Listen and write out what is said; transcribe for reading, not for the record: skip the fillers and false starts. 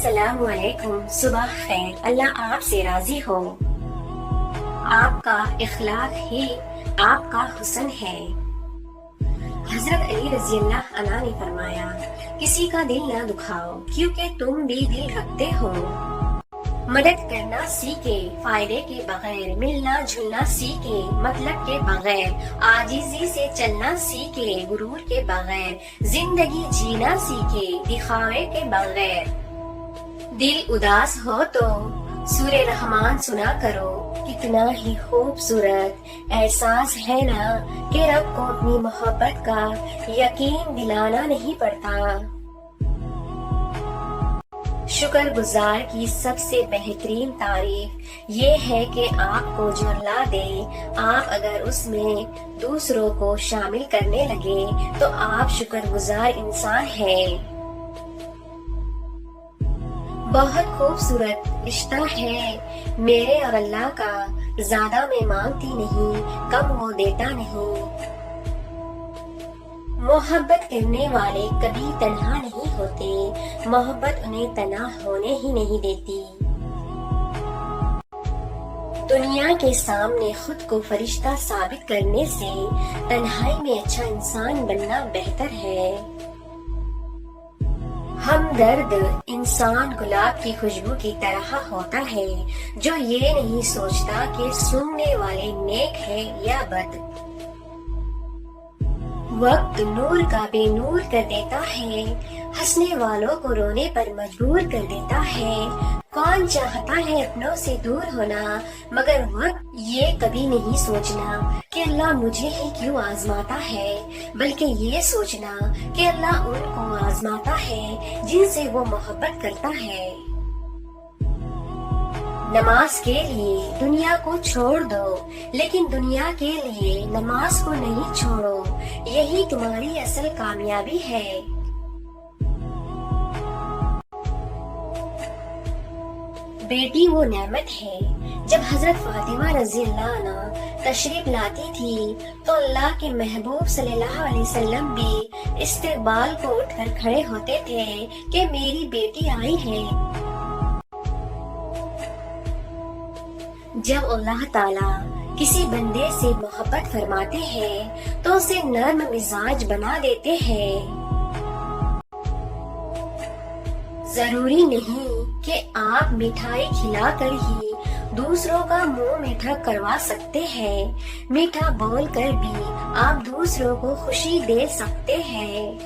السلام علیکم، صبح خیر، اللہ آپ سے راضی ہو۔ آپ کا اخلاق ہی آپ کا حسن ہے۔ حضرت علی رضی اللہ عنہ نے فرمایا، کسی کا دل نہ دکھاؤ کیونکہ تم بھی دل رکھتے ہو۔ مدد کرنا سیکھے فائدے کے بغیر، ملنا جلنا سیکھے مطلب کے بغیر، عاجزی سے چلنا سیکھے غرور کے بغیر، زندگی جینا سیکھے دکھاوے کے بغیر۔ دل اداس ہو تو سورہ رحمان سنا کرو، کتنا ہی خوبصورت احساس ہے نا کہ رب کو اپنی محبت کا یقین دلانا نہیں پڑتا۔ شکر گزار کی سب سے بہترین تعریف یہ ہے کہ آپ کو جو اللہ دے، آپ اگر اس میں دوسروں کو شامل کرنے لگے تو آپ شکر گزار انسان ہیں۔ بہت خوبصورت رشتہ ہے میرے اور اللہ کا، زیادہ میں مانگتی نہیں، کم وہ دیتا نہیں۔ محبت کرنے والے کبھی تنہا نہیں ہوتے، محبت انہیں تنہا ہونے ہی نہیں دیتی۔ دنیا کے سامنے خود کو فرشتہ ثابت کرنے سے تنہائی میں اچھا انسان بننا بہتر ہے۔ ہمدرد انسان گلاب کی خوشبو کی طرح ہوتا ہے جو یہ نہیں سوچتا کہ سونگنے والے نیک ہے یا بد۔ وقت نور کا بے نور کر دیتا ہے، ہنسنے والوں کو رونے پر مجبور کر دیتا ہے۔ کون چاہتا ہے اپنوں سے دور ہونا، مگر وقت یہ کبھی نہیں سوچنا کہ اللہ مجھے ہی کیوں آزماتا ہے، بلکہ یہ سوچنا کہ اللہ ان کو آزماتا ہے جن سے وہ محبت کرتا ہے۔ نماز کے لیے دنیا کو چھوڑ دو، لیکن دنیا کے لیے نماز کو نہیں چھوڑو، یہی تمہاری اصل کامیابی ہے۔ بیٹی وہ نعمت ہے۔ جب حضرت فاطمہ رضی اللہ عنہ تشریف لاتی تھی تو اللہ کے محبوب صلی اللہ علیہ وسلم بھی استقبال کو اٹھ کر کھڑے ہوتے تھے کہ میری بیٹی آئی ہے۔ جب اللہ تعالیٰ کسی بندے سے محبت فرماتے ہیں تو اسے نرم مزاج بنا دیتے ہیں۔ ضروری نہیں کہ آپ مٹھائی کھلا کر ہی دوسروں کا منہ میٹھا کروا سکتے ہیں، میٹھا بول کر بھی آپ دوسروں کو خوشی دے سکتے ہیں۔